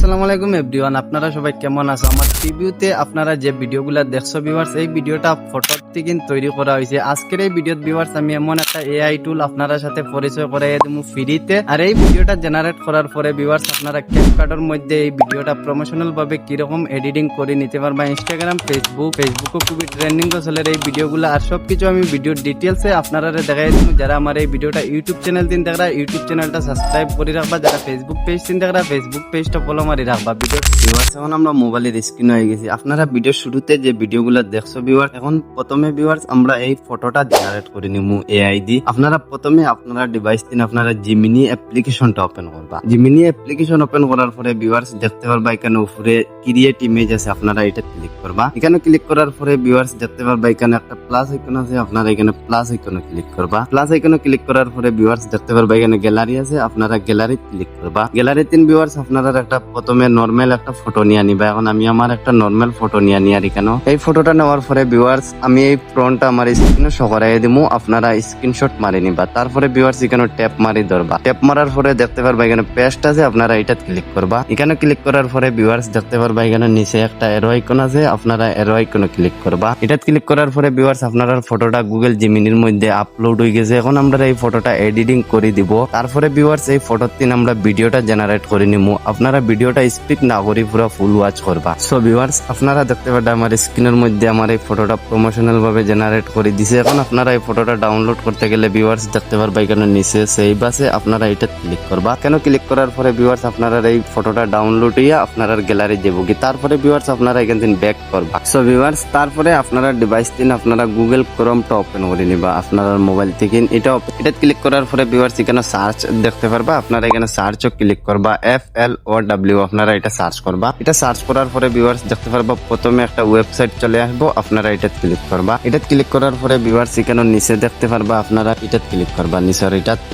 আসসালামু আলাইকুম এভরিওয়ান, আপনারা সবাই কেমন আছো? আমার প্রিভিউতে আপনারা যে ভিডিওগুলো দেখছো ভিউয়ার্স, এই ভিডিওটা ফটো থেকে তৈরি করা হয়েছে। আজকের এই ভিডিওত ভিউয়ার্স আমি এমন একটা এআই টুল আপনারা সাথে পরিচয় করাই দেবো ফ্রিতে। আর এই ভিডিওটা জেনারেট করার পরে ভিউয়ার্স আপনারা ক্যাপকাটের মধ্যে এই ভিডিওটা প্রমোশনাল ভাবে কিরকম এডিটিং করে নিতে পারবা। ইনস্টাগ্রাম, ফেসবুকও খুবই ট্রেন্ডিং চলে এই ভিডিওগুলো। আর সবকিছু আমি ভিডিওর ডিটেলসে আপনারা দেখাই দেবো। যারা আমার এই ভিডিওটা ইউটিউব চ্যানেল দিন দেখরা, ইউটিউব চ্যানেলটা সাবস্ক্রাইব করে রাখবা। যারা ফেসবুক পেজ দিন দেখরা, ফেসবুক পেজটা ফলো মারি রাখবা। ভিউয়ার্স এখন আমরা মোবাইলের স্ক্রিন হয়ে গেছি। আপনারা ভিডিও শুরুতে যে ভিডিওগুলো দেখছো ভিউয়ার্স, এখন প্রথমে ভিউয়ার্স আমরা এই ফটোটা জেনারেট করে নিমু এআই দি। আপনারা প্রথমে আপনারা ডিভাইস দিন আপনারা জিমিনি অ্যাপ্লিকেশনটা ওপেন করবা। জিমিনি অ্যাপ্লিকেশন ওপেন করার পরে ভিউয়ার্স দেখতে পারবা এখানে উপরে ক্রিয়েট ইমেজ আছে, আপনারা এটা ক্লিক করবা। এখানে ক্লিক করার পরে ভিউয়ার্স দেখতে পারবা এখানে একটা প্লাস আইকন আছে, আপনারা এখানে প্লাস আইকনে ক্লিক করবা। প্লাস আইকনে ক্লিক করার পরে ভিউয়ার্স দেখতে পারবা এখানে গ্যালারি আছে, আপনারা গ্যালারি ক্লিক করবা। গ্যালারি তিন ভিউয়ার্স আপনারা একটা প্রথমে নরমাল একটা ফটো নিয়ে নিবা। এখন আমি আমার একটা নরমাল ফটো নিয়ে আর এখানে এই ফটোটা নেওয়ার পরে ভিউয়ার্স আমি এই ফ্রন্টটা আমার স্ক্রিনে শো করাই দিমু, আপনারা স্ক্রিনশট মারি নিবা। তারপরে ভিউয়ার্স এখানে ট্যাপ মারি ধরবা। ট্যাপ মারার পরে দেখতে পারবা এখানে পেস্ট আছে, আপনারা এটা ক্লিক করবা। এখানে ক্লিক করার পরে ভিউয়ার্স দেখতে পারবা এখানে নিচে একটা এরো আইকন আছে, আপনারা এরো আইকনে ক্লিক করবা। এটা ক্লিক করার পরে ভিউয়ার্স আপনারা ফটোটা গুগল জিমিনির মধ্যে আপলোড হয়ে গেছে। এখন আমরা এই ফটোটা এডিটিং করে দিব। তারপরে ভিউয়ার্স এই ফটোর তিন আমরা ভিডিওটা জেনারেট করে নিমু। আপনারা ভিডিওটা স্পিড না করি পুরো ফুল ওয়াচ করবা। সো ভিউয়ার্স আপনারা দেখতে পারবেন আমার স্ক্রিনের মধ্যে আমার এই ফটোটা প্রমোশনাল ভাবে জেনারেট করে দিছে। এখন আপনারা এই ফটোটা ডাউনলোড করতে গেলে ভিউয়ার্স দেখতে পারবা এখানে নিচে সেভ আছে, আপনারা এটা ক্লিক করবা। কেন ক্লিক করার পরে ভিউয়ার্স আপনারা এই ফটোটা ডাউনলোড হইয়া আপনারা গ্যালারি যাবো কি। তারপরে ভিউয়ার্স আপনারা এখান থেকে ব্যাক করবা। সো ভিউয়ার্স তারপরে আপনারা ডিভাইস দিন আপনারা গুগল ক্রোমটা ওপেন করে নিবা আপনার মোবাইল থেকে। এটা ক্লিক করার পরে ভিউয়ার্স এখানে সার্চ দেখতে পারবা, আপনারা এখানে সার্চও ক্লিক করবা। FLOW আপনারা এটা সার্চ করবা। এটা সার্চ করার পরে ভিউয়ার্স দেখতে পারবা প্রথমে একটা ওয়েবসাইট চলে আসবো, আপনারা এটা ক্লিক করবা। এটা ক্লিক করার পরে ভিউয়ার্স এখানে নিচে দেখতে পারবা আপনারা এটা ক্লিক করবা।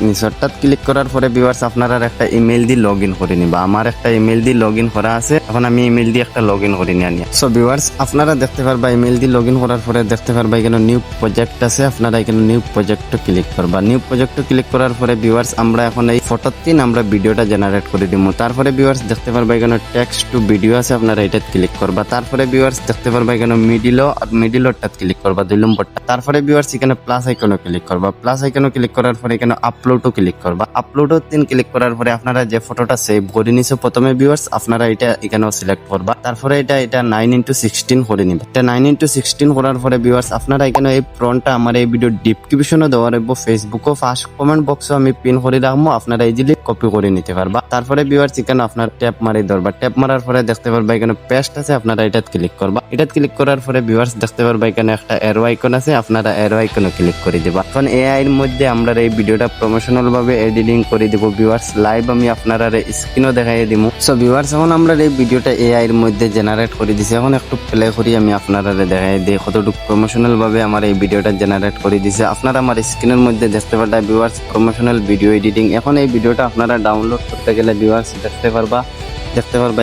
নিচরটা ক্লিক করার পরে ভিউয়ার্স আপনারা একটা ইমেল দিয়ে লগ ইন করে নিবা। আমার একটা ইমেল দিয়ে লগ ইন করা আছে, এখন আমি ইমেল দিয়ে একটা লগ ইন করে নিয়ে। সো ভিউয়ার্স আপনারা দেখতে পারবা ইমেল দিয়ে লগ ইন করার পরে দেখতে পারবা এখানে নিউ প্রজেক্ট আছে, আপনারা এখানে নিউ প্রজেক্ট ক্লিক করবা। নিউ প্রজেক্ট ক্লিক করার পরে ভিউয়ার্স আমরা এখন এই ফটোর তিন আমরা ভিডিওটা জেনারেট করে দিব। তারপরে ভিউয়ার্স দেখতে পারবা এখানে টেক্সট টু ভিডিও আছে, আপনারা এটা ক্লিক করবা। তারপরে ভিউয়ার্স দেখতে পারবা এখানে মিডিলটা ক্লিক করবা 2 নম্বরটা। তারপরে ভিউয়ার্স এখানে প্লাস আইকনে ক্লিক করবা। প্লাস আইকনে ক্লিক করার পরে এখানে আপলোডও ক্লিক করবা। আপলোডও তিন ক্লিক করার পরে আপনারা যে ফটোটা সেভ করে নিছো প্রথমে ভিউয়ার্স আপনারা এটা এখানেও সিলেক্ট করবা। তারপরে এটা 9:16 করে নিবা। এটা 9:16 করার পরে ভিউয়ার্স আপনারা এখানে এই ফ্রন্টটা আমার এই ভিডিও ডেসক্রিপশনে দেওয়া রাখবো, ফেসবুকও ফার্স্ট কমেন্ট বক্সও আমি পিন করে রাখবো, আপনারা ইজিলি কপি করে নিতে পারবা। তারপরে ভিউয়ার্স এখানে আপনার ট্যাপ মারি ধরবা। ট্যাপ মারার পরে দেখতে পারবা এখানে পেস্ট আছে, আপনারা এটা ক্লিক করবা। এটা ক্লিক করার পরে ভিউয়ার্স দেখতে পারবা এখানে একটা এরো আইকন আছে, আপনারা এরো আইকনে ক্লিক করে দিবা। এখন এআই এর মধ্যে আমরা এই ভিডিওটা প্রমোশনাল ভাবে এডিটিং করে দিব ভিউয়ার্স। লাইভ আমি আপনারা স্ক্রিনও দেখাই দিব। সো ভিউয়ার্স এখন আমরা এই ভিডিওটা এআই এর মধ্যে জেনারেট করে দিছি। এখন একটু প্লে করি আমি আপনারা দেখাই দিই কতটুকু প্রমোশনাল ভাবে আমার এই ভিডিওটা জেনারেট করে দিছে। আপনারা আমার স্ক্রিনের মধ্যে দেখতে পারবেন ভিউয়ার্স প্রমোশনাল ভিডিও এডিটিং। এখন এই ভিডিওটা আপনারা ডাউনলোড করতে গেলে ভিউয়ার্স দেখতে পারবা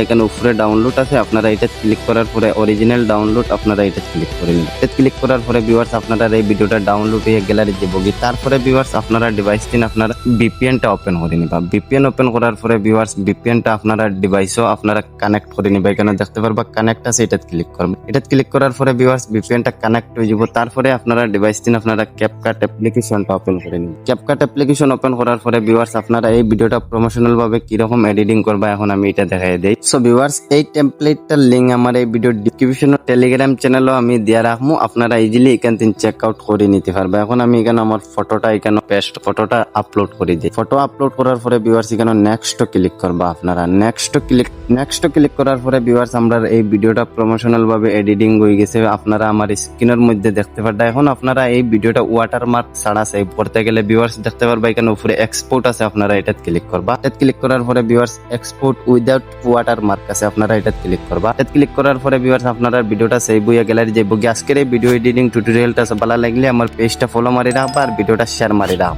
এখানে উপরে ডাউনলোড আছে, আপনারা এটা ক্লিক করার পরে অরিজিনাল ডাউনলোড আপনারা এটা ক্লিক করে নিন। এটা ক্লিক করার পরে ভিউয়ার্স আপনারা এই ভিডিওটা ডাউনলোড হয়ে গ্যালারি যাবো। তারপরে ভিউয়ার্স আপনারা ডিভাইস দিন আপনারা VPNটা ওপেন করে নিবা। VPN ওপেন করার পরে ভিউয়ার্স VPNটা আপনারা ডিভাইসও আপনারা কানেক্ট করে নিবা। এখানে দেখতে পারবা কানেক্ট আছে, এটা ক্লিক করবেন। এটা ক্লিক করার পরে ভিউয়ার্স VPNটা কানেক্ট হয়ে যাব। তারপরে আপনারা ডিভাইস দিন আপনারা ক্যাপকাট অ্যাপ্লিকেশনটা ওপেন করে নিন। ক্যাপকাট অ্যাপ্লিকেশন ওপেন করার পরে ভিউয়ার্স আপনারা এই ভিডিওটা প্রমোশনাল ভাবে কিরকম এডিটিং করবা এখন আমি এটা দেখাই দেই। সো ভিউয়ার্স এই টেমপ্লেটটার লিংক আমার এই ভিডিও ডেসক্রিপশনে টেলিগ্রাম চ্যানেলও আমি দিয়া রাখবো, আপনারা ইজিলি এখান থেকে চেক আউট করে নিতে পারবে। এখন আমি এখানে আমার ফটোটা এখানে পেস্ট ফটোটা আপলোড করে দিই। ফটো আপলোড করার পরে ভিউয়ার্স এখানে নেক্সট ক্লিক করবা। আপনারা নেক্সট ক্লিক করার পরে ভিউয়ার্স আমরা এই ভিডিওটা প্রমোশনাল ভাবে এডিটিং হয়ে গেছে, আপনারা আমার স্ক্রিনের মধ্যে দেখতে পারবে। এখন আপনারা এই ভিডিওটা ওয়াটারমার্ক ছাড়া সেভ করতে গেলে ভিউয়ার্স দেখতে পারবে এখানে উপরে এক্সপোর্ট আছে, আপনারা এটা ক্লিক করবা। এটা ক্লিক করার পরে ভিউয়ার্স এক্সপোর্ট উইদাউট ওয়াটারমার্ক আছে, আপনারা এটা ক্লিক করবা। এটা ক্লিক করার পরে ভিউয়ার্স আপনারা ভিডিওটা সেভ হয়ে গ্যালারি যাবো। আজকের এই ভিডিও এডিটিং টিউটোরিয়ালটা ভালো লাগলে আমার পেজটা ফলো মারি রাখবা আর ভিডিওটা শেয়ার মারি রাখবা।